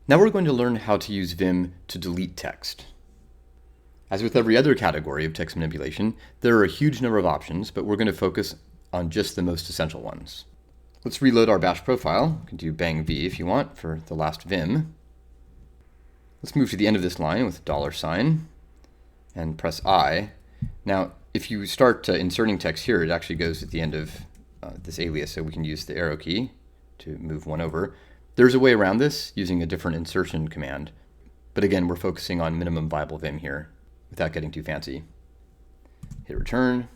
Now we're going to learn how to use Vim to delete text. As with every other category of text manipulation, there are a huge number of options, but we're going to focus on just the most essential ones. Let's reload our bash profile. You can do bang v if you want for the last Vim. Let's move to the end of this line with $, and press I. Now, if you start inserting text here, it actually goes at the end of this alias, so we can use the arrow key to move one over. There's a way around this using a different insertion command, but again, we're focusing on minimum viable Vim here without getting too fancy. Hit return.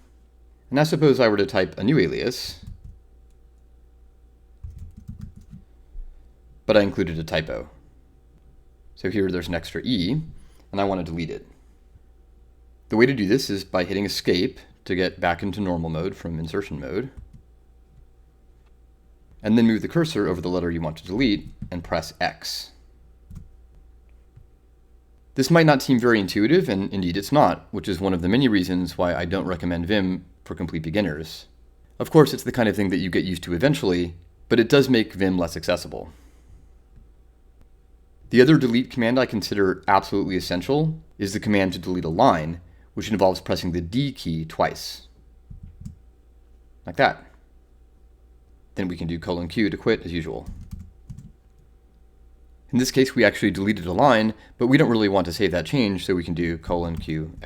And now suppose I were to type a new alias, but I included a typo. So here there's an extra E, and I want to delete it. The way to do this is by hitting escape to get back into normal mode from insertion mode, and then move the cursor over the letter you want to delete and press X. This might not seem very intuitive, and indeed it's not, which is one of the many reasons why I don't recommend Vim for complete beginners. Of course, it's the kind of thing that you get used to eventually, but it does make Vim less accessible. The other delete command I consider absolutely essential is the command to delete a line, which involves pressing the D key twice. Like that. Then we can do :Q to quit as usual. In this case, we actually deleted a line, but we don't really want to save that change, so we can do :Q !